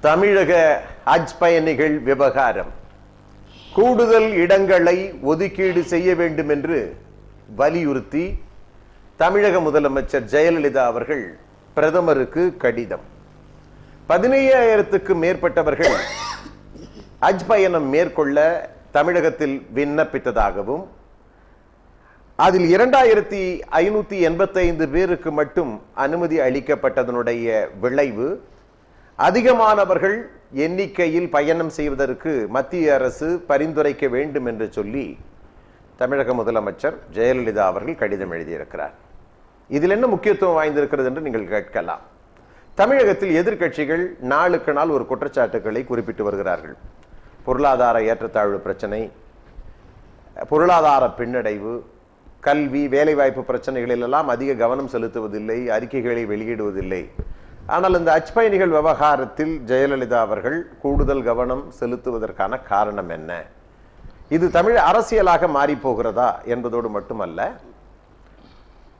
தமிழக ஹஜ் பயணிகள் விவகாரம். கூடுதல் இடங்களை ஒதுக்கீடு செய்ய வேண்டும் என்று வலியுறுத்தி தமிழக முதலமைச்சர் ஜெயலலிதா அவர்கள் பிரதமருக்கு கடிதம். 17,000க்கும் மேற்பட்டவர்கள் ஹஜ் பயணம் மேற்கொள்ள தமிழகத்தில் விண்ணப்பித்ததாகவும் அதில் 2,585 பேருக்கு மட்டும் அனுமதி அளிக்கப்பட்டதனுடைய விளைவு அதிகமானவர்கள் எண்ணிக்கையில் பயணம் செய்வதற்கு மத்திய அரசு பரிந்துரைக்க வேண்டும் என்று சொல்லி தமிழக முதலமைச்சர் ஜெயலலிதா அவர்கள் கடிதம் எழுதியிருக்கிறார். இதில் என்ன முக்கியத்துவம் வாய்ந்திருக்கிறது என்று நீங்கள் கேட்கலாம். தமிழகத்தில் எதிர்க்கட்சிகள் நாளுக்கு நாள் ஒரு குற்றச்சாட்டுகளை குறிப்பிட்டு வருகிறார்கள். பொருளாதார ஏற்றத்தாழ்வு பிரச்சனை, பொருளாதார பின்னடைவு, கல்வி, வேலைவாய்ப்பு பிரச்சனைகளில் எல்லாம் அதிக கவனம் செலுத்துவதில்லை, அறிக்கைகளை வெளியிடுவதில்லை. ஆனால் இந்த ஹஜ் பயணிகள் விவகாரத்தில் ஜெயலலிதா அவர்கள் கூடுதல் கவனம் செலுத்துவதற்கான காரணம் என்ன? இது தமிழ் அரசியலாக மாறி போகிறதா என்பதோடு மட்டுமல்ல,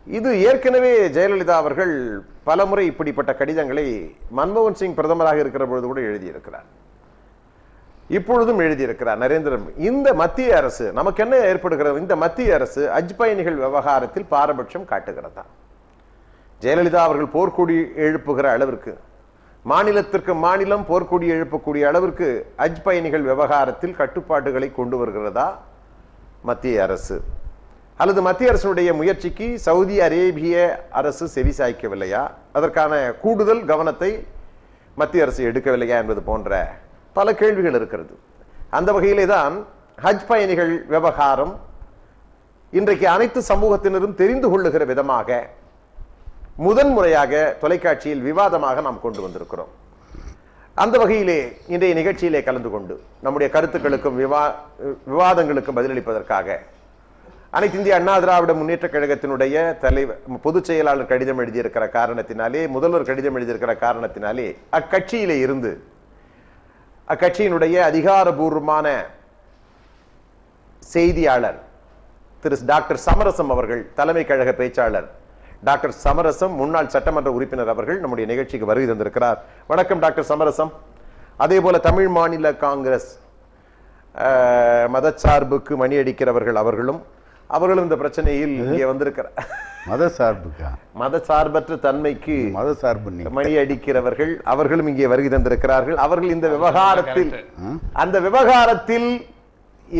இது ஏற்கனவே ஜெயலலிதா அவர்கள் பலமுறை இப்படிப்பட்ட கடிதங்களை மன்மோகன் சிங் பிரதமராக இருக்கிற பொழுது கூட எழுதியிருக்கிறார், இப்பொழுதும் எழுதியிருக்கிறார் நரேந்திர. இந்த மத்திய அரசு நமக்கு என்ன ஏற்படுகிறது? இந்த மத்திய அரசு ஹஜ் பயணிகள் விவகாரத்தில் பாரபட்சம் காட்டுகிறதா? ஜெயலலிதா அவர்கள் போர்க்கொடி எழுப்புகிற அளவிற்கு, மாநிலத்திற்கு மாநிலம் போர்க்கொடி எழுப்பக்கூடிய அளவிற்கு ஹஜ் பயணிகள் விவகாரத்தில் கட்டுப்பாடுகளை கொண்டு வருகிறதா மத்திய அரசு? அல்லது மத்திய அரசுடைய முயற்சிக்கு சவுதி அரேபிய அரசு செவிசாய்க்கவில்லையா? அதற்கான கூடுதல் கவனத்தை மத்திய அரசு எடுக்கவில்லையா என்பது போன்ற பல கேள்விகள் இருக்கிறது. அந்த வகையிலே தான் ஹஜ் பயணிகள் விவகாரம் இன்றைக்கு அனைத்து சமூகத்தினரும் தெரிந்து கொள்ளுகிற விதமாக முதன்முறையாக தொலைக்காட்சியில் விவாதமாக நாம் கொண்டு வந்திருக்கிறோம். அந்த வகையிலே இன்றைய நிகழ்ச்சியிலே கலந்து கொண்டு நம்முடைய கருத்துக்களுக்கும் விவாதங்களுக்கும் பதிலளிப்பதற்காக அனைத்து இந்திய அண்ணா திராவிட முன்னேற்ற கழகத்தினுடைய தலைவர், பொதுச் செயலாளர் கடிதம் எழுதியிருக்கிற காரணத்தினாலே, முதல்வர் கடிதம் எழுதியிருக்கிற காரணத்தினாலே அக்கட்சியிலே இருந்து அக்கட்சியினுடைய அதிகாரபூர்வமான செய்தியாளர் திரு டாக்டர் சமரசம் அவர்கள், தலைமை கழக பேச்சாளர் டாக்டர் சமரசம், முன்னாள் சட்டமன்ற உறுப்பினர் அவர்கள் நம்முடைய நிகழ்ச்சிக்கு வருகை தந்திருக்கிறார். வணக்கம் டாக்டர் சமரசம். அதே போல தமிழ் மாநில காங்கிரஸ் மதச்சார்புக்கு மணி அடிக்கிறவர்கள் அவர்களும் இந்த பிரச்சனையில் இங்கே வந்திருக்கிறார். மதசார்பற்ற தன்மைக்கு மணி அடிக்கிறவர்கள் அவர்களும் இங்கே வருகை தந்திருக்கிறார்கள். அவர்கள் இந்த விவகாரத்தில்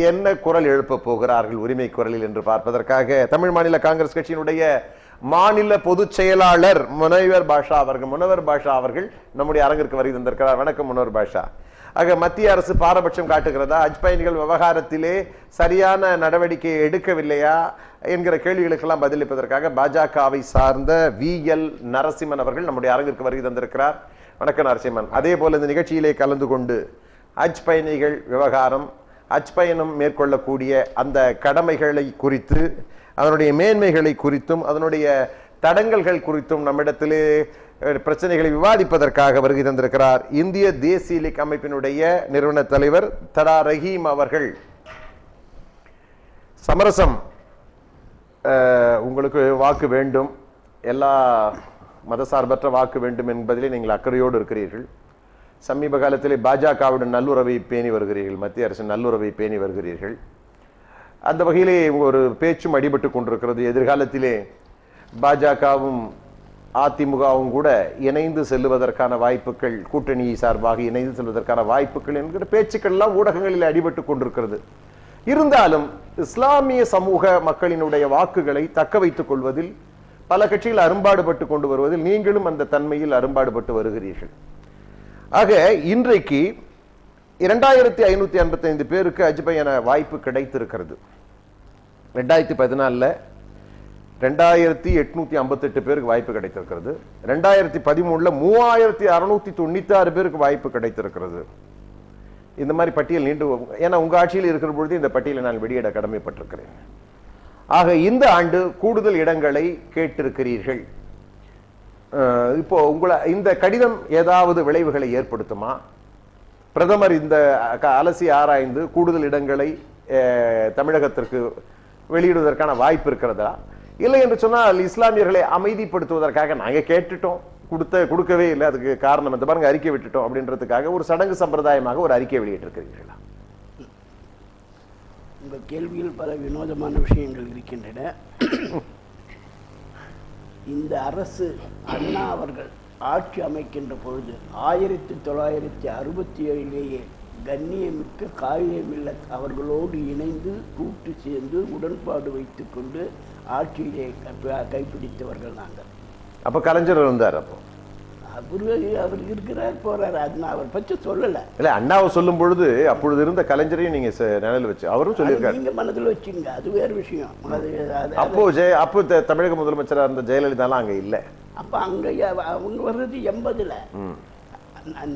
என்ன குரல் எழுப்ப போகிறார்கள் உரிமை குரலில் என்று பார்ப்பதற்காக தமிழ் மாநில காங்கிரஸ் கட்சியினுடைய மாநில பொதுச் செயலாளர் முனைவர் பாஷா அவர்கள் நம்முடைய அரங்கிற்கு வருகை தந்திருக்கிறார். வணக்கம் முனைவர் பாஷா. ஆக மத்திய அரசு பாரபட்சம் காட்டுகிறதா? ஹஜ் பயணிகள் விவகாரத்திலே சரியான நடவடிக்கை எடுக்கவில்லையா என்கிற கேள்விகளுக்கெல்லாம் பதிலளிப்பதற்காக பாஜகவை சார்ந்த VL நரசிம்மன் அவர்கள் நம்முடைய அரங்கிற்கு வருகை தந்திருக்கிறார். வணக்கம் நரசிம்மன். அதே போல இந்த நிகழ்ச்சியிலே கலந்து கொண்டு ஹஜ் பயணிகள் விவகாரம், ஹஜ் பயணம் மேற்கொள்ளக்கூடிய அந்த கடமைகளை குறித்து, அதனுடைய மேன்மைகளை குறித்தும் அதனுடைய தடங்கல்கள் குறித்தும் நம்மிடத்திலே பிரச்சனைகளை விவாதிப்பதற்காக வருகை தந்திருக்கிறார் இந்திய தேசிய லீக் அமைப்பினுடைய நிறுவன தலைவர் தடா ரஹீம் அவர்கள். சமரசம், உங்களுக்கு வாக்கு வேண்டும், எல்லா மதசார்பற்ற வாக்கு வேண்டும் என்பதிலே நீங்கள் அக்கறையோடு இருக்கிறீர்கள். சமீப காலத்திலே பாஜகவுடன் நல்லுறவை பேணி வருகிறீர்கள், மத்திய அரசின் நல்லுறவை பேணி வருகிறீர்கள். அந்த வகையிலே ஒரு பேச்சும் அடிபட்டு கொண்டிருக்கிறது. எதிர்காலத்திலே பாஜகவும் அதிமுகவும் கூட இணைந்து செல்வதற்கான வாய்ப்புகள், கூட்டணி சார்பாக இணைந்து செல்வதற்கான வாய்ப்புகள் என்கிற பேச்சுக்கள் எல்லாம் ஊடகங்களில் அடிபட்டு கொண்டிருக்கிறது. இருந்தாலும் இஸ்லாமிய சமூக மக்களினுடைய வாக்குகளை தக்க வைத்துக் கொள்வதில் பல கட்சிகள் அரும்பாடுபட்டு கொண்டு வருவதில் நீங்களும் அந்த தன்மையில் அரும்பாடுபட்டு வருகிறீர்கள். ஆக இன்றைக்கு 2,555 பேருக்கு ஹஜ் பயண வாய்ப்பு கிடைத்திருக்கிறது. 2014 2,858 பேருக்கு வாய்ப்பு கிடைத்திருக்கிறது. 2013 3,696 பேருக்கு வாய்ப்பு கிடைத்திருக்கிறது. இந்த மாதிரி பட்டியல் நீண்டு, ஏன்னா உங்க ஆட்சியில் இருக்கிற பொழுது இந்த பட்டியலை நான் வெளியிட கடமைப்பட்டிருக்கிறேன். ஆக இந்த ஆண்டு கூடுதல் இடங்களை கேட்டிருக்கிறீர்கள். இப்போ இந்த கடிதம் ஏதாவது விளைவுகளை ஏற்படுத்துமா? பிரதமர் இந்த அலசி ஆராய்ந்து கூடுதல் இடங்களை தமிழகத்திற்கு வெளியிடுவதற்கான வாய்ப்பு இருக்கிறதா? இல்லை என்று சொன்னால் இஸ்லாமியர்களை அமைதிப்படுத்துவதற்காக நாங்கள் கேட்டுட்டோம், கொடுக்கவே இல்லை. அதுக்கு காரணம் இந்த பாருங்க அறிக்கை விட்டுட்டோம் அப்படின்றதுக்காக ஒரு சடங்கு சம்பிரதாயமாக ஒரு அறிக்கை வெளியிட்டிருக்கிறீர்களா? உங்கள் கேள்வியில் பல வினோதமான விஷயங்கள் இருக்கின்றன. இந்த அரசு அண்ணா அவர்கள் ஆட்சி அமைக்கின்ற பொழுது 1967 கண்ணியமிக்க காயிதே மில்லத் அவர்களோடு இணைந்து கூட்டு சேர்ந்து உடன்பாடு வைத்துக்கொண்டு ஆட்சியிலே கைப்பிடித்தவர்கள் நாங்கள். அப்ப கலைஞர் இருந்தார். அப்போ அவர் இருக்கிறார் போறார். அண்ணா அவர் பற்றி சொல்லல. இல்ல, அண்ணாவை சொல்லும் பொழுது அப்பொழுது இருந்த கலைஞரையும் நீங்க நினைவில் வச்சு அவரும் சொல்லியிருக்காரு. நீங்க மனதில் வச்சுங்க, அது வேறு விஷயம். அப்போ தமிழக முதலமைச்சரா இருந்த ஜெயலலிதாலாம் அங்க இல்ல. அப்ப அங்க அவங்க வர்றது 80ல.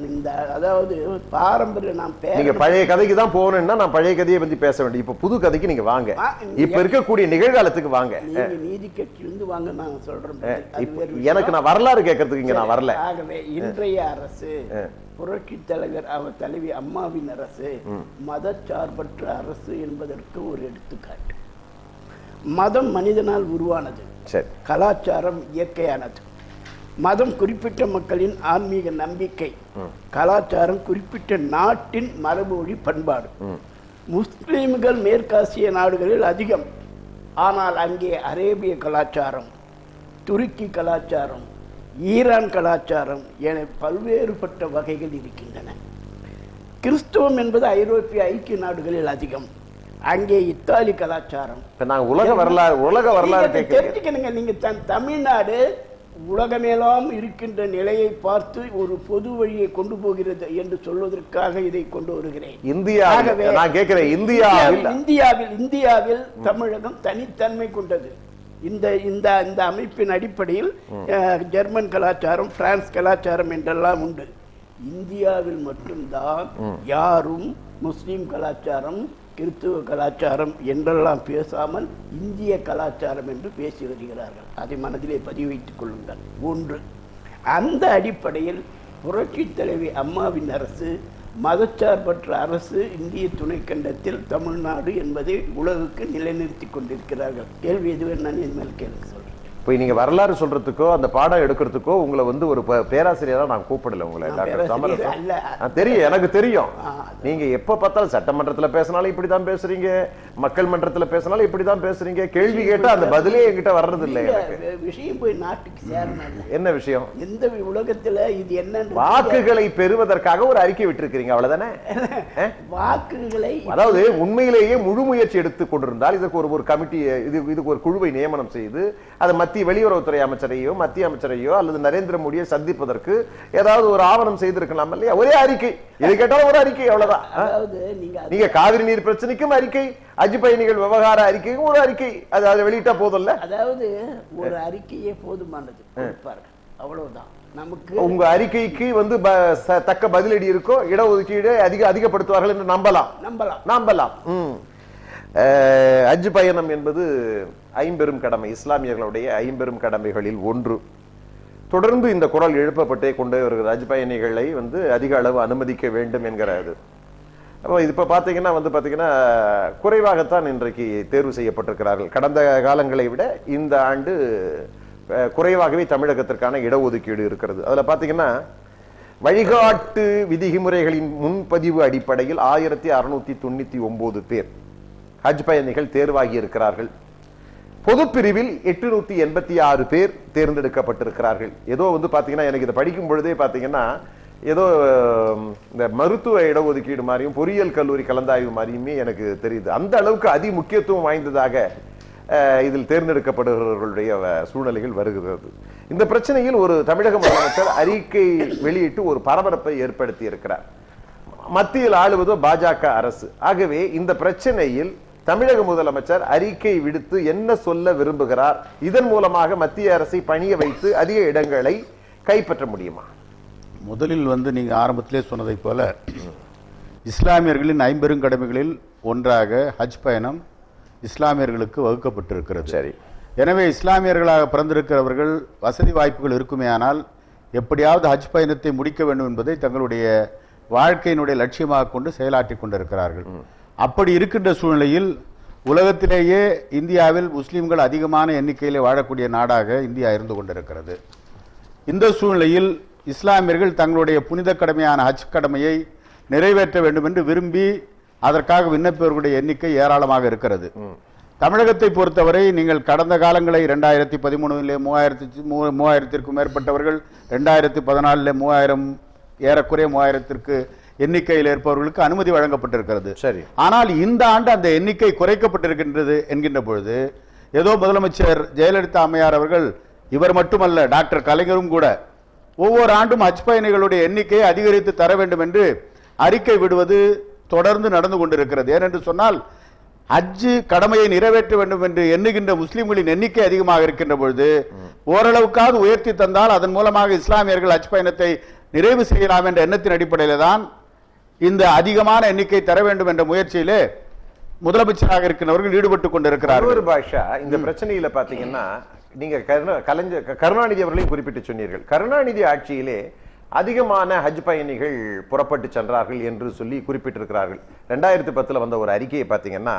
இந்த அதாவது பாரம்பரிய நீங்க பழைய கதைக்கு தான் போகணும்னா நான் பழைய கதையை பத்தி பேச வேண்டிய, இப்ப புது கதைக்கு நீங்க வாங்க. இப்ப இருக்கக்கூடிய நிகழ்காலத்துக்கு வாங்க. நீதி கட்சியிலிருந்து வாங்க நான் சொல்றேன். எனக்கு நான் வரலாறு கேட்கறதுக்கு இங்க நான் வரல. ஆகவே இன்றைய அரசு புரட்சி தலைவர் அவர் தலைவி அம்மாவின் அரசு மதச்சார்பற்ற அரசு என்பதற்கு ஒரு எடுத்துக்காட்டு. மதம் மனிதனால் உருவானது, கலாச்சாரம் இயற்கையானது. மதம் குறிப்பிட்ட மக்களின் ஆன்மீக நம்பிக்கை, கலாச்சாரம் குறிப்பிட்ட நாட்டின் மரபுமொழி பண்பாடு. முஸ்லிம்கள் மேற்காசிய நாடுகளில் அதிகம், ஆனால் அங்கே அரேபிய கலாச்சாரம், துருக்கி கலாச்சாரம், ஈரான் கலாச்சாரம் என பல்வேறுபட்ட வகைகள் இருக்கின்றன. கிறிஸ்துவம் என்பது ஐரோப்பிய ஐக்கிய நாடுகளில் அதிகம், அங்கே இத்தாலி கலாச்சாரம். உலக வரலாறு தெரிஞ்சுக்கணுங்க. நீங்க தமிழ்நாடு உலகமேலாம் இருக்கின்ற நிலையை பார்த்து ஒரு பொது வழியை கொண்டு போகிறது என்று சொல்வதற்காக இதை கொண்டு வருகிறேன். இந்தியாவில் தமிழகம் தனித்தன்மை கொண்டது. இந்த இந்த இந்த அமைப்பின் அடிப்படையில் ஜெர்மன் கலாச்சாரம், பிரான்ஸ் கலாச்சாரம் என்றெல்லாம் உண்டு. இந்தியாவில் மட்டும்தான் யாரும் முஸ்லிம் கலாச்சாரம், கிறிஸ்துவ கலாச்சாரம் என்றெல்லாம் பேசாமல் இந்திய கலாச்சாரம் என்று பேசி வருகிறார்கள். அதை மனதிலே பதிவு வைத்துக் கொள்ளுங்கள். ஒன்று, அந்த அடிப்படையில் புரட்சி தலைவி அம்மாவின் அரசு மதச்சார்பற்ற அரசு இந்திய துணைக்கண்டத்தில் தமிழ்நாடு என்பதை உலகுக்கு நிலைநிறுத்தி கொண்டிருக்கிறார்கள். கேள்வி எதுவே நான் இனிமேல் கேள்வி சொல்றேன். இப்போ நீங்க வரலாறு சொல்றதுக்கோ அந்த பாடம் எடுக்கிறதுக்கோ உங்களை ஒரு பேராசிரியரா நான் கூப்பிடல. உங்களை டாக்டர் சமரசம் தெரியும், எனக்கு தெரியும். நீங்க எப்ப பார்த்தாலும் சட்டமன்றத்துல பேசினாலும் இப்படிதான் பேசுறீங்க, மக்கள் மன்றத்துல பேசினாலும் இப்படிதான் பேசுறீங்க. கேள்வி கேட்டா அந்த பதிலே என்கிட்ட வர்றது இல்லை. விஷயம் போய் நாட்டுக்கு சேரணும். என்ன விஷயம்? எந்த உலகத்துல இது என்ன வாக்குகளை பெறுவதற்காக ஒரு அறிக்கை விட்டுருக்கீங்க, அவ்வளவுதானே? வாக்குகளை அதாவது உண்மையிலேயே முழு முயற்சி எடுத்துக் கொண்டிருந்தால் இதுக்கு ஒரு கமிட்டி, இதுக்கு ஒரு குழுவை நியமனம் செய்து அதை மத்திய வெளியுறவுத்துறை அமைச்சரையோ மத்திய அமைச்சரையோ அல்லது நரேந்திர மோடியை சந்திப்பதற்கு ஏதாவது ஒரு ஆவணம் செய்திருக்கலாம் இல்லையா? ஒரே அறிக்கை, எது கேட்டாலும் ஒரு அறிக்கை, அவ்வளவுதான். நீங்க காவிரி நீர் பிரச்சனைக்கும் அறிக்கை, ஹஜ் பயணிகள் விவகார அறிக்கைக்கும் ஒரு அறிக்கை, அதை வெளியிட்டா போதும்ல. அதாவது ஒரு அறிக்கையே போதுமானது, அவ்வளவுதான். நமக்கு உங்க அறிக்கைக்கு தக்க பதிலடி இருக்கோ, இடஒதுக்கீடு அதிகப்படுத்துவார்கள் என்று நம்பலாம். ஹஜ் பயணம் என்பது ஐம்பெரும் கடமை, இஸ்லாமியர்களுடைய ஐம்பெரும் கடமைகளில் ஒன்று. தொடர்ந்து இந்த குரல் எழுப்பப்பட்டே கொண்டே வருகிற ஹஜ் பயணிகளை அதிக அளவு அனுமதிக்க வேண்டும் என்கிறது. அப்போ இப்ப பாத்தீங்கன்னா குறைவாகத்தான் இன்றைக்கு தேர்வு செய்யப்பட்டிருக்கிறார்கள். கடந்த காலங்களை விட இந்த ஆண்டு குறைவாகவே தமிழகத்திற்கான இடஒதுக்கீடு இருக்கிறது. அதுல பாத்தீங்கன்னா வழிகாட்டு விதிமுறைகளின் முன்பதிவு அடிப்படையில் 1699 பேர் ஹஜ் பயணிகள் தேர்வாகி இருக்கிறார்கள். பொது பிரிவில் 886 பேர் தேர்ந்தெடுக்கப்பட்டிருக்கிறார்கள். ஏதோ பாத்தீங்கன்னா எனக்கு இதை படிக்கும் பொழுதே பாத்தீங்கன்னா ஏதோ இந்த மருத்துவ இடஒதுக்கீடு மாதிரியும் பொறியியல் கல்லூரி கலந்தாய்வு மாதிரியுமே எனக்கு தெரியுது. அந்த அளவுக்கு அதி முக்கியத்துவம் வாய்ந்ததாக இதில் தேர்ந்தெடுக்கப்படுகிறவர்களுடைய சூழ்நிலைகள் வருகிறது. இந்த பிரச்சனையில் ஒரு தமிழக முதலமைச்சர் அறிக்கை வெளியிட்டு ஒரு பரபரப்பை ஏற்படுத்தி இருக்கிறார். மத்தியில் ஆளுவதோ பாஜக அரசு. ஆகவே இந்த பிரச்சனையில் தமிழக முதலமைச்சர் அறிக்கை விடுத்து என்ன சொல்ல விரும்புகிறார்? இதன் மூலமாக மத்திய அரசை பணிய வைத்து அதிக இடங்களை கைப்பற்ற முடியுமா? முதலில் நீங்க ஆரம்பத்திலே சொன்னதை போல இஸ்லாமியர்களின் ஐம்பெருங்கடமைகளில் ஒன்றாக ஹஜ் பயணம் இஸ்லாமியர்களுக்கு வகுக்கப்பட்டிருக்கிறது. சரி. எனவே இஸ்லாமியர்களாக பிறந்திருக்கிறவர்கள் வசதி வாய்ப்புகள் இருக்குமேயானால் எப்படியாவது ஹஜ் பயணத்தை முடிக்க வேண்டும் என்பதை தங்களுடைய வாழ்க்கையினுடைய லட்சியமாக கொண்டு செயலாற்றி கொண்டிருக்கிறார்கள். அப்படி இருக்கின்ற சூழ்நிலையில் உலகத்திலேயே இந்தியாவில் முஸ்லிம்கள் அதிகமான எண்ணிக்கையிலே வாழக்கூடிய நாடாக இந்தியா இருந்து கொண்டிருக்கிறது. இந்த சூழ்நிலையில் இஸ்லாமியர்கள் தங்களுடைய புனித கடமையான ஹஜ் கடமையை நிறைவேற்ற வேண்டும் என்று விரும்பி அதற்காக விண்ணப்பவர்களுடைய எண்ணிக்கை ஏராளமாக இருக்கிறது. தமிழகத்தை பொறுத்தவரை நீங்கள் கடந்த காலங்களை 2013 3000த்திற்கும் மேற்பட்டவர்கள், 2014 3000 ஏறக்குறைய 3000த்திற்கு எண்ணிக்கையில் இருப்பவர்களுக்கு அனுமதி வழங்கப்பட்டிருக்கிறது. சரி. ஆனால் இந்த ஆண்டு அந்த எண்ணிக்கை குறைக்கப்பட்டிருக்கின்றது என்கின்ற பொழுது ஏதோ முதலமைச்சர் ஜெயலலிதா அம்மையார் அவர்கள், இவர் மட்டுமல்ல டாக்டர் கலைஞரும் கூட ஒவ்வொரு ஆண்டும் ஹஜ் பயணிகளுடைய எண்ணிக்கையை அதிகரித்து தர வேண்டும் என்று அறிக்கை விடுவது தொடர்ந்து நடந்து கொண்டிருக்கிறது. ஏனென்று சொன்னால் ஹஜ் கடமையை நிறைவேற்ற வேண்டும் என்று எண்ணுகின்ற முஸ்லிம்களின் எண்ணிக்கை அதிகமாக இருக்கின்ற பொழுது ஓரளவுக்காவது உயர்த்தி தந்தால் அதன் மூலமாக இஸ்லாமியர்கள் ஹஜ் பயணத்தை நிறைவு செய்யலாம் என்ற எண்ணத்தின் அடிப்படையில் தான் இந்த அதிகமான எண்ணிக்கை தர வேண்டும் என்ற முயற்சியிலே முதலமைச்சராக இருக்கிறவர்கள் ஈடுபட்டுக் கொண்டிருக்கிறார்கள். பாஷா, இந்த பிரச்சனையில பாத்தீங்கன்னா நீங்க கருணாநிதி அவர்களையும் குறிப்பிட்டு சொன்னீர்கள். கருணாநிதி ஆட்சியிலே அதிகமான ஹஜ் பயணிகள் புறப்பட்டு சென்றார்கள் என்று சொல்லி குறிப்பிட்டிருக்கிறார்கள். 2010 வந்த ஒரு அறிக்கையை பார்த்தீங்கன்னா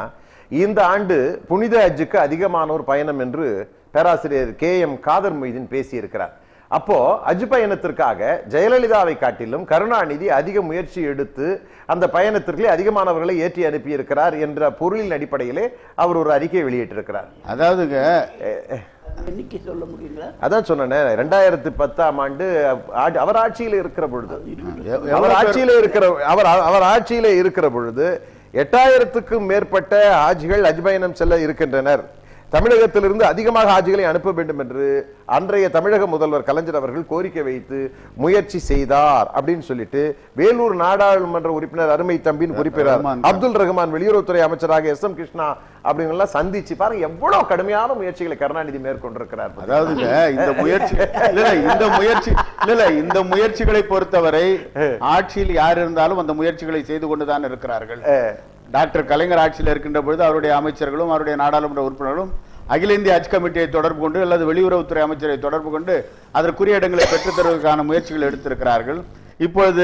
இந்த ஆண்டு புனித ஹஜ்ஜுக்கு அதிகமானோர் பயணம் என்று பேராசிரியர் KM காதர் மொய்தீன் பேசியிருக்கிறார். அப்போ ஹஜ் பயணத்திற்காக ஜெயலலிதாவை காட்டிலும் கருணாநிதி அதிக முயற்சி எடுத்து அந்த பயணத்திற்கு அதிகமானவர்களை ஏற்றி அனுப்பியிருக்கிறார் என்ற பொருளின் அடிப்படையிலே அவர் ஒரு அறிக்கையை வெளியிட்டிருக்கிறார். அதாவதுங்க எண்ணிக்கை சொல்ல முடியுங்களா? அதான் சொன்னேன், 2010ஆம் ஆண்டு அவர் ஆட்சியில இருக்கிற பொழுது அவர் ஆட்சியில இருக்கிற பொழுது 8000க்கும் மேற்பட்ட ஹாஜிகள் ஹஜ் பயணம் செல்ல இருக்கின்றனர். தமிழகத்திலிருந்து அதிகமாக ஹாஜிகளை அனுப்ப வேண்டும் என்று அன்றைய தமிழக முதல்வர் கலைஞர் அவர்கள் கோரிக்கை வைத்து முயற்சி செய்தார் அப்படின்னு சொல்லிட்டு வேலூர் நாடாளுமன்ற உறுப்பினர் அருமை தம்பின் குறிப்பிட்டார். அப்துல் ரஹ்மான் வெளியுறவுத்துறை அமைச்சராக SM கிருஷ்ணா அப்படின்னு சந்திச்சு பாருங்க எவ்வளவு கடுமையான முயற்சிகளை கருணாநிதி மேற்கொண்டிருக்கிறார். அதாவது இந்த முயற்சிகளை பொறுத்தவரை ஆட்சியில் யார் இருந்தாலும் அந்த முயற்சிகளை செய்து கொண்டுதான் இருக்கிறார்கள். டாக்டர் கலைஞர் ஆட்சியில் இருக்கின்ற பொழுது அவருடைய அமைச்சர்களும் அவருடைய நாடாளுமன்ற உறுப்பினர்களும் அகில இந்திய ஹஜ் கமிட்டியை தொடர்பு கொண்டு அல்லது வெளியுறவுத்துறை அமைச்சரை தொடர்பு கொண்டு அதற்குரிய இடங்களை பெற்றுத் தருவதற்கான முயற்சிகள் எடுத்திருக்கிறார்கள். இப்பொழுது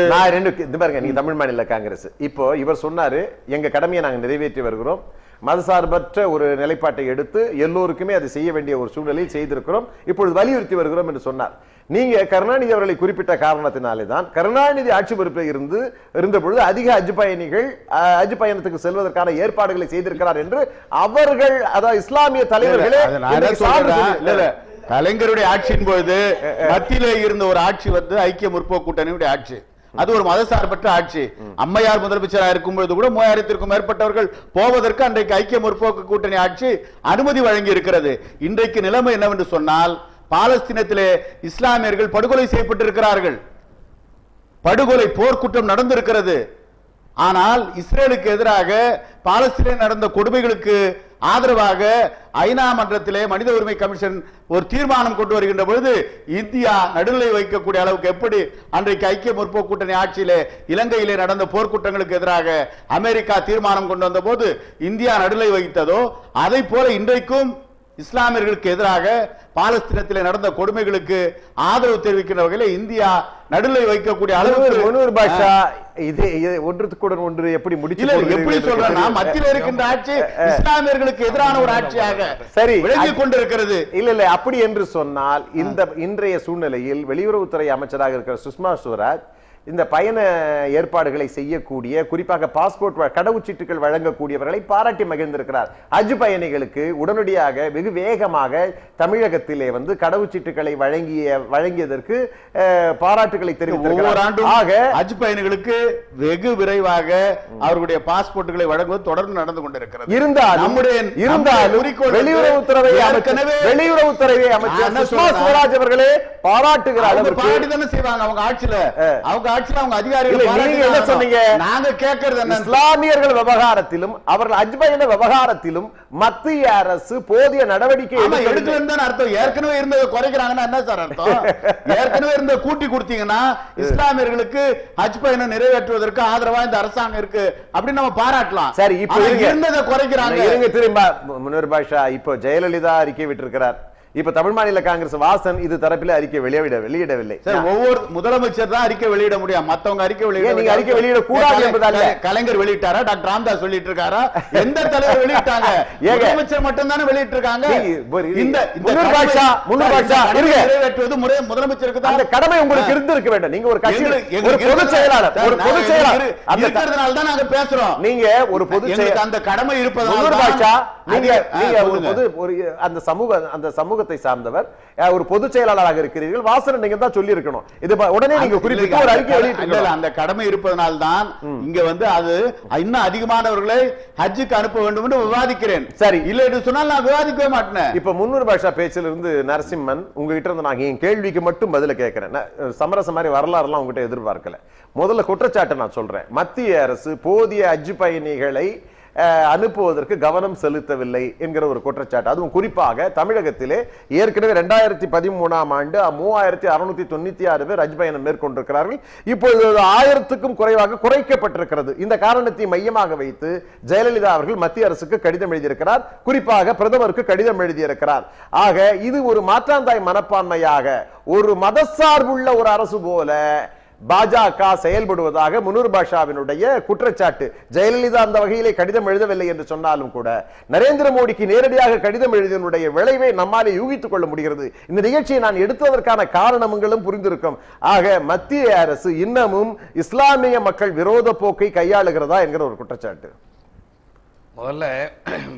நீங்க தமிழ் மாநில காங்கிரஸ் இப்போ இவர் சொன்னாரு, எங்க கடமையை நாங்கள் நிறைவேற்றி வருகிறோம், மதசார்பற்ற ஒரு நிலைப்பாட்டை எடுத்து எல்லோருக்குமே அதை செய்ய வேண்டிய ஒரு சூழலில் செய்திருக்கிறோம், இப்பொழுது வலியுறுத்தி வருகிறோம் என்று சொன்னார். நீங்க கருணாநிதி அவர்களை குறிப்பிட்ட காரணத்தினாலே தான் கருணாநிதி ஆட்சி பொறுப்பில் இருந்த பொழுது அதிக ஹஜ் பயணிகள் ஹஜ் பயணத்துக்கு செல்வதற்கான ஏற்பாடுகளை செய்திருக்கிறார் என்று அவர்கள், அதாவது இஸ்லாமிய தலைவர்களே கலைஞருடைய ஆட்சியின் போது மத்தியிலே இருந்த ஒரு ஆட்சி வந்து ஐக்கிய முற்போக்கு கூட்டணியுடைய ஆட்சி. அது ஒரு மதசார்பற்ற ஆட்சி. அம்மையார் முதலமைச்சராக இருக்கும் பொழுது கூட 3000த்திற்கும் மேற்பட்டவர்கள் போவதற்கு அன்றைக்கு ஐக்கிய முற்போக்கு கூட்டணி ஆட்சி அனுமதி வழங்கி இருக்கிறது. இன்றைக்கு நிலைமை என்னவென்று சொன்னால் பாலஸ்தீனத்திலே இஸ்லாமியர்கள் படுகொலை செய்யப்பட்டிருக்கிறார்கள். படுகொலை போர்க்குற்றம் நடந்திருக்கிறது. ஆனால் இஸ்ரேலுக்கு எதிராக பாலஸ்தீனில் நடந்த கொடுமைகளுக்கு ஆதரவாக ஐநா மன்றத்திலே மனித உரிமை கமிஷன் ஒரு தீர்மானம் கொண்டு வருகின்ற பொழுது இந்தியா நடுநிலை வைக்கக்கூடிய அளவுக்கு எப்படி அன்றைக்கு ஐக்கிய முற்போக்கு கூட்டணி ஆட்சியிலே இலங்கையிலே நடந்த போர்க்குற்றங்களுக்கு எதிராக அமெரிக்கா தீர்மானம் கொண்டு வந்த போது இந்தியா நடுநிலை வகித்ததோ அதை போல இன்றைக்கும் இஸ்லாமியர்களுக்கு எதிராக பாலஸ்தீனத்தில் நடந்த கொடுமைகளுக்கு ஆதரவு தெரிவிக்கின்ற வகையில் இந்தியா நடுநிலை வைக்கக்கூடிய அளவுக்கு பாஷா இது ஒன்றுக்குடன் ஒன்று எப்படி எப்படி சொல்றேன்னா மத்தியில் இருக்கின்ற ஆட்சி இஸ்லாமியர்களுக்கு எதிரான ஒரு ஆட்சியாக சரி விளங்கிக் கொண்டிருக்கிறது. இல்ல அப்படி என்று சொன்னால் இன்றைய சூழ்நிலையில் வெளியுறவுத்துறை அமைச்சராக இருக்கிற சுஷ்மா ஸ்வராஜ் இந்த பயண ஏற்பாடுகளை செய்யக்கூடிய, குறிப்பாக பாஸ்போர்ட் கடவுச்சீட்டுகள் வழங்கக்கூடியவர்களை பாராட்டி மகிழ்ந்திருக்கிறார். ஹஜ் பயணிகளுக்கு உடனடியாக வெகு வேகமாக தமிழகத்திலே வந்து கடவுச்சீட்டுகளை வழங்கியதற்கு பாராட்டுகளை தெரிவித்திருக்கிறார். ஹஜ் பயணிகளுக்கு வெகு விரைவாக அவர்களுடைய பாஸ்போர்ட்டுகளை வழங்குவது தொடர்ந்து நடந்து கொண்டிருக்கிறது. இருந்தாலும் வெளியுறவுத்துறை அமைச்சர் சுஷ்மா ஸ்வராஜ் அவர்களே பாராட்டுகிறார். செய்வாங்க அவங்க ஆட்சியில அவங்க அதிகாரிகள் என்ன சொன்னீங்க? நாங்க கேட்கிறது என்ன, இஸ்லாமியர்கள் விவகாரத்திலும் அவர்கள் ஹஜ் பயண விவகாரத்திலும் மத்திய அரசு போதிய நடவடிக்கை எடுக்கலன்னு அர்த்தம். ஏற்கனவே இருந்ததை குறைக்கிறாங்கன்னா என்ன சார் அர்த்தம்? ஏற்கனவே இருந்த கூட்டி கொடுத்தீங்கன்னா இஸ்லாமியர்களுக்கு ஹஜ் பயணம் நிறைவேற்றுவதற்கு ஆதரவா இந்த அரசாங்கம் இருக்கு அப்படின்னு நம்ம பாராட்டலாம். சரி, இப்ப இருந்ததை குறைக்கிறாங்க. திரும்ப முன்னர் பாஷா இப்போ ஜெயலலிதா அறிக்கை விட்டிருக்கிறார். இப்ப தமிழ் மாநில காங்கிரஸ் வாசன் இது தரப்பில் அறிக்கை வெளியிடவில்லை. ஒவ்வொரு முதலமைச்சர் தான் அறிக்கை வெளியிட முடியும், மத்தவங்க அறிக்கை நீங்க அறிக்கை வெளியிட கூடாது என்பதால கலைஞர் வெளியிட்டாரா, டாக்டர் ராமதாஸ் வெளியிட்டு இருக்காரா, எந்த தலைவர் வெளியிட்டாங்க? முதலமைச்சர் மட்டும் தானே வெளியிட்டு இருக்காங்க. நிறைவேற்றுவது முதலமைச்சருக்கு தான். அந்த கடமை உங்களுக்கு இருந்திருக்க வேண்டும். நீங்க ஒரு கட்சி ஒரு பொதுச் செயலாளர் இருக்கிறதுனால தான் நாங்க பேசுறோம். நீங்க ஒரு பொதுச் செயலாளர் அந்த கடமை இருப்பதால் நீங்க அந்த சமூகத்தை சார்ந்தவர் ஒரு பொதுச் செயலாளராக இருக்கிறீர்கள். வாசன் நீங்க தான் சொல்லி இருக்கணும். இது உடனே நீங்க குறிப்பிட்டு ஒரு அறிக்கை வெளியிட்டு அந்த கடமை இருப்பதனால் தான் இங்க வந்து அது இன்னும் அதிகமானவர்களை ஹஜ்ஜுக்கு அனுப்ப வேண்டும் என்று விவாதிக்கிறேன். சரி, இல்ல என்று சொன்னால் நான் விவாதிக்கவே மாட்டேன். இப்ப முன்னூறு பாஷா பேச்சில இருந்து நரசிம்மன் உங்ககிட்ட இருந்து நான் என் கேள்விக்கு மட்டும் பதில கேட்கிறேன். சமரசம் மாதிரி வரலாறு எல்லாம் உங்ககிட்ட எதிர்பார்க்கல. முதல்ல குற்றச்சாட்டு நான் சொல்றேன். மத்திய அரசு போதிய ஹஜ் பயணிகளை அனுப்புவதற்கு கவனம் செலுத்தவில்லை என்கிற ஒரு குற்றச்சாட்டு. அதுவும் குறிப்பாக தமிழகத்திலே ஏற்கனவே 2013ஆம் ஆண்டு 3696 பேர் ஹஜ் பயணம் மேற்கொண்டிருக்கிறார்கள். இப்பொழுது 1000க்கும் குறைவாக குறைக்கப்பட்டிருக்கிறது. இந்த காரணத்தை மையமாக வைத்து ஜெயலலிதா அவர்கள் மத்திய அரசுக்கு கடிதம் எழுதியிருக்கிறார். குறிப்பாக பிரதமருக்கு கடிதம் எழுதியிருக்கிறார். ஆக இது ஒரு மாற்றாந்தாய் மனப்பான்மையாக ஒரு மதசார்புள்ள ஒரு அரசு போல பாஜக செயல்படுவதாக முனூர் பாஷாவினுடைய குற்றச்சாட்டு. ஜெயலலிதா அந்த வகையிலே கடிதம் எழுதவில்லை என்று சொன்னாலும் கூட நரேந்திர மோடிக்கு நேரடியாக கடிதம் எழுதினுடைய விளைவை நம்மாலே யூகித்துக் கொள்ள முடிகிறது. இந்த நிகழ்ச்சியை நான் எடுத்ததற்கான காரணங்களும் புரிந்திருக்கும். ஆக மத்திய அரசு இன்னமும் இஸ்லாமிய மக்கள் விரோத போக்கை கையாளுகிறதா என்கிற ஒரு குற்றச்சாட்டு. முதல்ல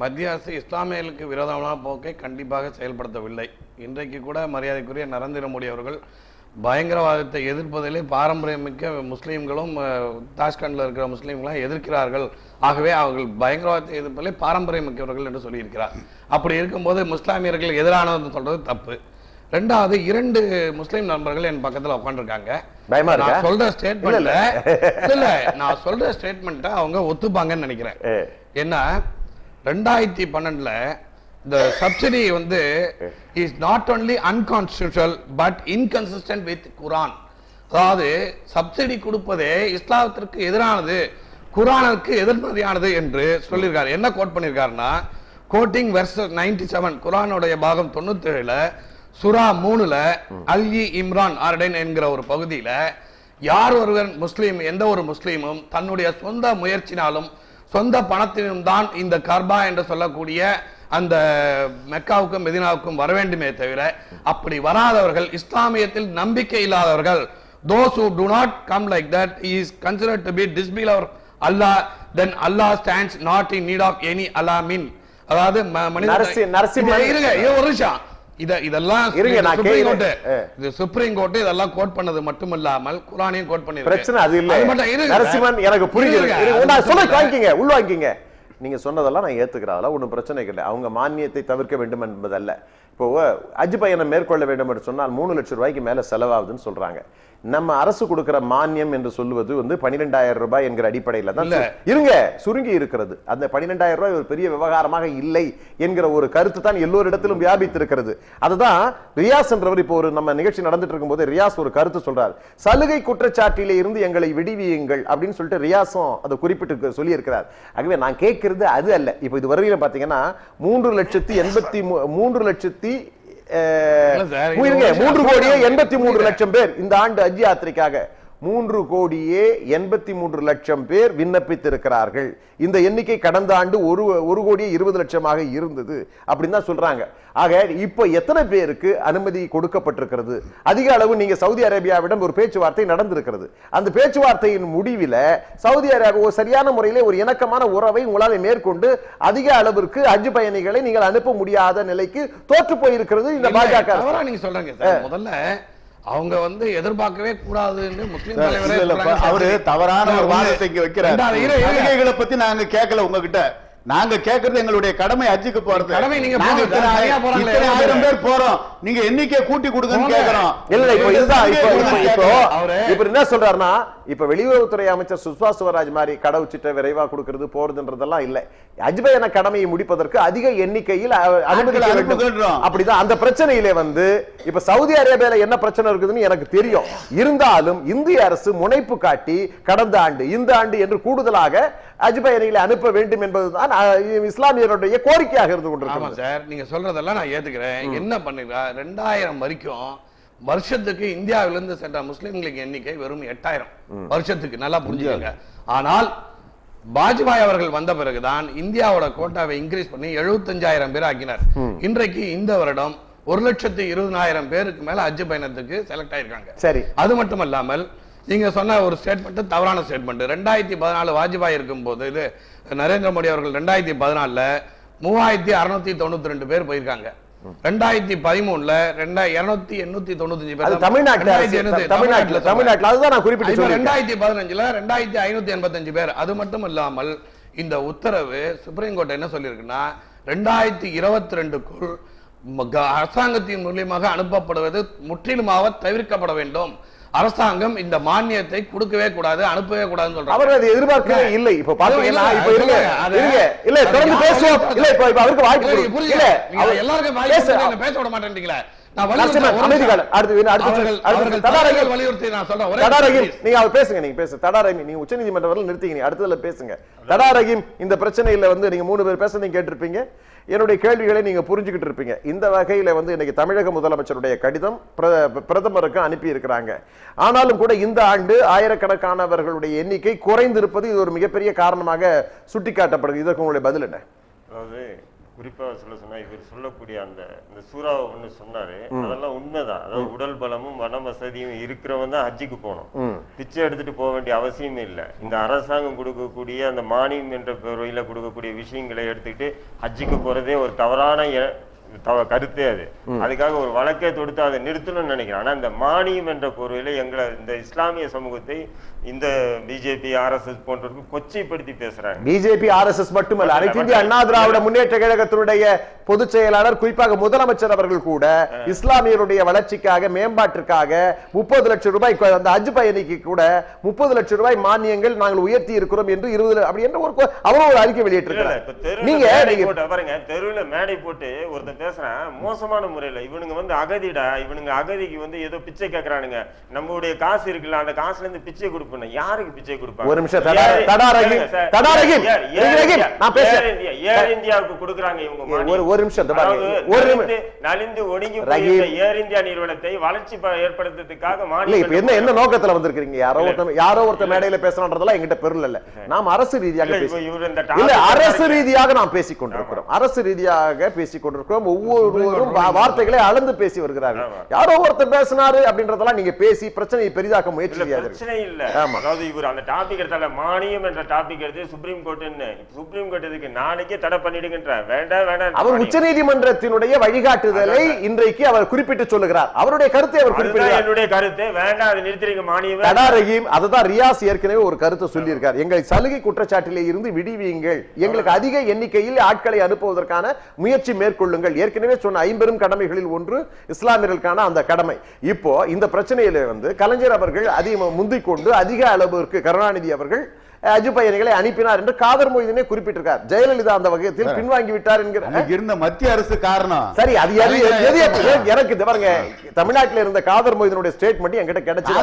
மத்திய அரசு இஸ்லாமியர்களுக்கு விரோதமான போக்கை கண்டிப்பாக செயல்படுத்தவில்லை. இன்றைக்கு கூட மரியாதைக்குரிய நரேந்திர மோடி அவர்கள் பயங்கரவாதத்தை எதிர்ப்பதிலே பாரம்பரியமிக்க முஸ்லீம்களும் தாஷ்கண்டில் இருக்கிற முஸ்லீம்களும் எதிர்க்கிறார்கள். ஆகவே அவர்கள் பயங்கரவாதத்தை எதிர்ப்பதிலே பாரம்பரியமிக்கவர்கள் என்று சொல்லியிருக்கிறார். அப்படி இருக்கும்போது முஸ்லாமியர்கள் எதிரானது சொல்றது தப்பு. ரெண்டாவது, 2 முஸ்லீம் நண்பர்கள் என் பக்கத்துல உட்காந்துருக்காங்க. நான் சொல்ற ஸ்டேட்மெண்ட் அவங்க ஒத்துப்பாங்கன்னு நினைக்கிறேன். என்ன 2012 the subsidy வந்து is not only unconstitutional but inconsistent with Quran. அதாவது சப்சிடி கொடுப்பதே இஸ்லாத்திற்கு எதிரானது, குர்ஆனுக்கு எதிர்மறையானது என்று சொல்லியிருக்காரு. என்ன கோட் பண்ணியிருக்காருன்னா, கோட்டிங் வெர்ஸ் 97 குர்ஆனுடைய பாகம் 97ல சூரா 3ல அல்-இ இம்ரான் ஆர்டன் என்கிற ஒரு பகுதியில யார் ஒருவர் முஸ்லீம், எந்த ஒரு முஸ்லீமும் தன்னுடைய சொந்த முயற்சினாலும் சொந்த பணத்திலும் தான் இந்த கர்பா என்று சொல்லக்கூடிய அந்த மெக்காவுக்கும் மெதினாவுக்கும் வர வேண்டுமே தவிர அப்படி வராதவர்கள் இஸ்லாமியத்தில் நம்பிக்கை இல்லாதவர்கள், those who do not come like that is considered to be disbeliever of Allah, then Allah stands not in need of any alamin. அதாவது சுப்ரீம் கோர்ட் இதெல்லாம் கோட் பண்ணது மட்டுமில்லாமல் குர்ஆனையும் கோட் பண்ணிருக்கு. பிரச்சனை அது இல்ல நரசிம்மன், எனக்கு புரியுது. உள்வாங்கிங்க. நீங்க சொன்னதெல்லாம் நான் ஏத்துக்கிறேன். அதெல்லாம் ஒன்றும் பிரச்சனை இல்லை. அவங்க மானியத்தை தவிர்க்க வேண்டும் என்பதல்ல. இப்போ ஹஜ் பயணம் மேற்கொள்ள வேண்டும் என்று சொன்னால் 3 லட்சம் ரூபாய்க்கு மேல செலவாகுதுன்னு சொல்றாங்க. நம்ம அரசு கொடுக்கிற மானியம் என்று சொல்லுவது 12,000 ரூபாய் என்கிற அடிப்படையில் தான் இருங்க சுருங்கி இருக்கிறது. அந்த 12,000 ரூபாய் ஒரு பெரிய விவகாரமாக இல்லை என்கிற ஒரு கருத்து தான் எல்லோரிடத்திலும் வியாபித்து இருக்கிறது. அதுதான் ரியாஸ் என்றவர் இப்போ ஒரு நம்ம நிகழ்ச்சி நடந்துட்டு இருக்கும் போது ரியாஸ் ஒரு கருத்து சொல்றாரு. சலுகை குற்றச்சாட்டிலே இருந்து எங்களை விடுவியுங்கள் அப்படின்னு சொல்லிட்டு ரியாஸும் அதை குறிப்பிட்டு சொல்லி இருக்கிறார். ஆகவே நான் கேட்கிறது அது அல்ல. இப்போ இது வரையிலும் பாத்தீங்கன்னா 3,83,00,000 பேர் இந்த ஆண்டு ஹஜ் யாத்திரைக்காக 3,83,00,000 பேர் விண்ணப்பித்திருக்கிறார்கள். இந்த எண்ணிக்கை கடந்த ஆண்டு 1,20,00,000 இருந்தது அப்படின்னு தான் சொல்றாங்க. ஆக இப்ப எத்தனை பேருக்கு அனுமதி கொடுக்கப்பட்டிருக்கிறது? அதிக அளவு நீங்க சவுதி அரேபியாவிடம் ஒரு பேச்சுவார்த்தை நடந்திருக்கிறது. அந்த பேச்சுவார்த்தையின் முடிவில் சவுதி அரேபியா சரியான முறையிலே ஒரு இணக்கமான உறவை உங்களால் மேற்கொண்டு அதிக அளவிற்கு ஹஜ் பயணிகளை நீங்கள் அனுப்ப முடியாத நிலைக்கு தோற்று போயிருக்கிறது இந்த பாஜக. நீங்க சொல்றீங்க முதல்ல அவங்க எதிர்பார்க்கவே கூடாதுன்னு முஸ்லிம் தலைவரே அவரு தவறான ஒரு வாதத்தை இங்க வைக்கிறார். பத்தி நாங்க கேட்கல உங்ககிட்ட. நாங்க கேட்கறது எங்களுடைய கடமை ஹஜ்ஜுக்கு போறது. 1000 பேர் போறோம், நீங்க எண்ணிக்கை கூட்டி கொடுங்கன்னு கேக்குறோம். இல்ல இப்போ இதுதான் இப்போ என்ன சொல்றாருன்னா, இப்ப வெளியுறவுத்துறை அமைச்சர் சுஷ்மா ஸ்வராஜ் மாதிரி கடவுச்சிட்ட விரைவா கொடுக்கிறது போறதுன்றதெல்லாம் இல்ல. ஹஜ் பயண கடமையை முடிப்பதற்கு அதிக எண்ணிக்கையில் அனுமதிக்க வேண்டும். அப்படிதான் அந்த பிரச்சனையிலே இப்ப சவுதி அரேபியால என்ன பிரச்சனை இருக்குதுன்னு எனக்கு தெரியும். இருந்தாலும் இந்திய அரசு முனைப்பு காட்டி கடந்த ஆண்டு இந்த ஆண்டு என்று கூடுதலாக ஹஜ் பயணிகளை அனுப்ப வேண்டும் என்பதுதான் என்பதுதான் இஸ்லாமியருடைய கோரிக்கையாக இருந்து ஆமா கொண்டிருக்கிறது. சார், நீங்க சொல்றதெல்லாம் நான் ஏத்துக்கிறேன். என்ன பண்ணுறா 2000 வரைக்கும் வருஷத்துக்கு இந்தியாவிலிருந்து சென்ற முஸ்லிம்களுக்கு எண்ணிக்கை வெறும் 8000 வருஷத்துக்கு. நல்லா புரிஞ்சுக்கங்க. ஆனால் வாஜ்பாய் அவர்கள் வந்த பிறகுதான் இந்தியாவோட கோட்டாவை இன்க்ரீஸ் பண்ணி 75,000 பேர் ஆக்கினார். இன்றைக்கு இந்த வருடம் 1,20,000 பேருக்கு மேல ஹஜ் பயணத்துக்கு செலக்ட் ஆயிருக்காங்க. சரி, அது மட்டும் இல்லாமல் நீங்க சொன்ன ஒரு ஸ்டேட்மெண்ட் தவறான ஸ்டேட்மெண்ட். 2014 வாஜ்பாய் இருக்கும் போது இது நரேந்திர மோடி அவர்கள் 2014 3,692 பேர் போயிருக்காங்க. 2013 2,895 பேர் தமிழ்நாட்டில். அதுதான் நான் குறிப்பிட்டு 2015 2,585 பேர். அது மட்டும் இல்லாமல் இந்த உத்தரவு சுப்ரீம் கோர்ட் என்ன சொல்லியிருக்குன்னா 2022க்குள் அரசாங்கத்தின் மூலியமாக அனுப்பப்படுவது முற்றிலுமாக தவிர்க்கப்பட வேண்டும். அரசாங்கம் இந்த மானியத்தை கொடுக்கவே கூடாது, அனுப்பவே கூடாதுன்னு சொல்றாங்க. அவர் அதை எதிர்பார்க்கவே இல்லை. இப்ப பாத்தீங்கன்னா இப்ப இருங்க இல்ல தொடர்ந்து பேசுவோம். இல்ல இப்ப அவருக்கு வாய்ப்பு இல்ல, எல்லாருக்கும் பேச விட மாட்டேன்றீங்களா? இந்த பிரச்சனையில வந்து நீங்க 3 பேர் பேசுறதையும் கேட்டிருப்பீங்க, என்னுடைய கேள்விகளை நீங்க புரிஞ்சுக்கிட்டு இருப்பீங்க. இந்த வகையில வந்து இன்னைக்கு தமிழக முதலமைச்சருடைய கடிதம் பிரதமருக்கு அனுப்பி இருக்கிறாங்க. ஆனாலும் கூட இந்த ஆண்டு ஆயிரக்கணக்கானவர்களுடைய எண்ணிக்கை குறைந்திருப்பது இது ஒரு மிகப்பெரிய காரணமாக சுட்டிக்காட்டப்படுது. இதற்கு உங்களுடைய பதில் என்ன? அதாவது குறிப்பா சொன்னா இவர் சொல்லக்கூடிய அந்த சூறா ஒண்ணு சொன்னாரு, அதெல்லாம் உண்மைதான். அதாவது உடல் பலமும் வன வசதியும் இருக்கிறவன் தான் ஹஜ்ஜுக்கு போகணும், பிச்சை எடுத்துட்டு போக வேண்டிய அவசியமே இல்லை. இந்த அரசாங்கம் கொடுக்கக்கூடிய அந்த மானியம் என்ற பேர்வையில கொடுக்கக்கூடிய விஷயங்களை எடுத்துக்கிட்டு ஹஜ்ஜுக்கு போறதே ஒரு தவறான கருத்தே அது. அதுக்காக ஒரு வழக்கை தொடுத்து அதை நிறுத்தணும்னு நினைக்கிறேன். ஆனா இந்த மானியம் என்ற போர்வையில எங்களை இந்த இஸ்லாமிய சமூகத்தை இந்த பிஜேபி RSS போன்றவர்கள் கொச்சைப்படுத்தி பேசுறாங்க. பிஜேபி RSS மட்டுமல்ல, அனைத்து இந்திய அண்ணா திராவிட முன்னேற்ற கழகத்தினுடைய பொதுச் செயலாளர் குறிப்பாக முதலமைச்சர் அவர்கள் கூட இஸ்லாமியருடைய வளர்ச்சிக்காக மேம்பாட்டிற்காக 30 லட்சம் ரூபாய் அந்த ஹஜ் பயணிக்கு கூட 30 லட்சம் ரூபாய் மானியங்கள் நாங்கள் உயர்த்தி இருக்கிறோம் என்று 20 அப்படி என்று அவரும் ஒரு அறிக்கை வெளியிட்டிருக்கிறார். நீங்க பாருங்க, தெருவில் மேடை போட்டு ஒருத்தன் பேசுறான் மோசமான முறையில, இவனுங்க வந்து அகதிடா, இவனுங்க அகதிக்கு வந்து ஏதோ பிச்சை கேட்கறானுங்க, நம்மளுடைய காசு இருக்குல்ல அந்த காசுல இருந்து பிச்சை கொடுப்போம். யாருக்கு பிச்சை கொடுப்பாங்க? ஒரு நிமிஷம் ஏர் இந்தியாவுக்கு கொடுக்குறாங்க இவங்க. ஒரு நிமிஷம் நலிந்து ஒடுங்கி ஏர் இந்தியா நிறுவனத்தை வளர்ச்சி ஏற்படுத்துறதுக்காக மாநில என்ன நோக்கத்துல வந்திருக்கீங்க? யாரோ ஒருத்த மேடையில பேசணும்ன்றதெல்லாம் எங்கிட்ட பெருள் இல்ல. நாம் அரசு ரீதியாக நாம் பேசிக் கொண்டிருக்கிறோம். அரசு ரீதியாக பேசிக் கொண்டிருக்கிறோம். ஒவ்வொருவரும் வார்த்தைகளை அளந்து பேசி வருகிறார்கள். யாரோ ஒருத்தர் பேசினாரு அப்படின்றதெல்லாம் நீங்க பேசி பிரச்சனையை பெரிதாக்க முயற்சி செய்யாது. பிரச்சனை இல்ல. அதாவது இவர் அந்த டாபிக் எடுத்தால மானியம் என்ற டாபிக் எடுத்து சுப்ரீம் கோர்ட் இதுக்கு நாளைக்கே தடை பண்ணிடுங்கன்ற வேண்டாம். அவர் உச்சநீதிமன்றத்தினுடைய வழிகாட்டுதலை இன்றைக்கு அவர் குறிப்பிட்டு சொல்லுகிறார். அவருடைய கருத்தை அவர் குறிப்பிட்டார். என்னுடைய கருத்து வேண்டாம், அதை நிறுத்திடுங்க மானியம். தடாரஹீம் அதுதான் ரியாஸ் ஏற்கனவே ஒரு கருத்தை சொல்லி இருக்கார். எங்களை சலுகை குற்றச்சாட்டிலே இருந்து விடுவீங்கள், எங்களுக்கு அதிக எண்ணிக்கையில் ஆட்களை அனுப்புவதற்கான முயற்சி மேற்கொள்ளுங்கள். ஏற்கனவே சொன்ன 50 கடமைகளில் ஒன்று இஸ்லாமியர்களுக்கான அந்த கடமை. இப்போ இந்த பிரச்சனையில வந்து கலைஞர் அவர்கள் அதிக முந்திக் கொண்டு அதிக அளவிற்கு கருணாநிதி அவர்கள் ஹஜ் பயணிகளை அனுப்பினார் என்று காதர் மொய்தீனே குறிப்பிட்டிருக்கார். ஜெயலலிதா அந்த வகையில் பின்வாங்கி விட்டார் என்கிற இருந்த மத்திய அரசு காரணம். சரி, அது எனக்கு பாருங்க, தமிழ்நாட்டில் இருந்த காதர் மொய்தீனுடைய ஸ்டேட்மெண்ட் என்கிட்ட கிடைச்சது.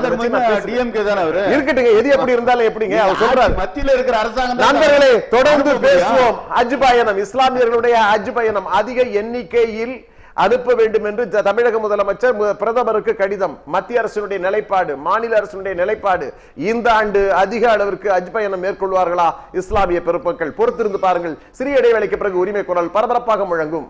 இருக்கட்டுங்க, எது எப்படி இருந்தாலும் எப்படிங்க அவர் சொல்றாரு. மத்தியில் இருக்கிற அரசாங்கம். நண்பர்களே, தொடர்ந்து பேசுவோம். ஹஜ் பயணம், இஸ்லாமியர்களுடைய ஹஜ் பயணம் அதிக எண்ணிக்கையில் அனுப்ப வேண்டும் என்று தமிழக முதலமைச்சர் பிரதமருக்கு கடிதம். மத்திய அரசினுடைய நிலைப்பாடு, மாநில அரசினுடைய நிலைப்பாடு, இந்த ஆண்டு அதிக அளவிற்கு ஹஜ் பயணம் மேற்கொள்வார்களா இஸ்லாமிய பெருமக்கள்? பொறுத்திருந்து பாருங்கள். சிறிய இடைவேளைக்கு பிறகு உரிமை குரல் பரபரப்பாக முழங்கும்.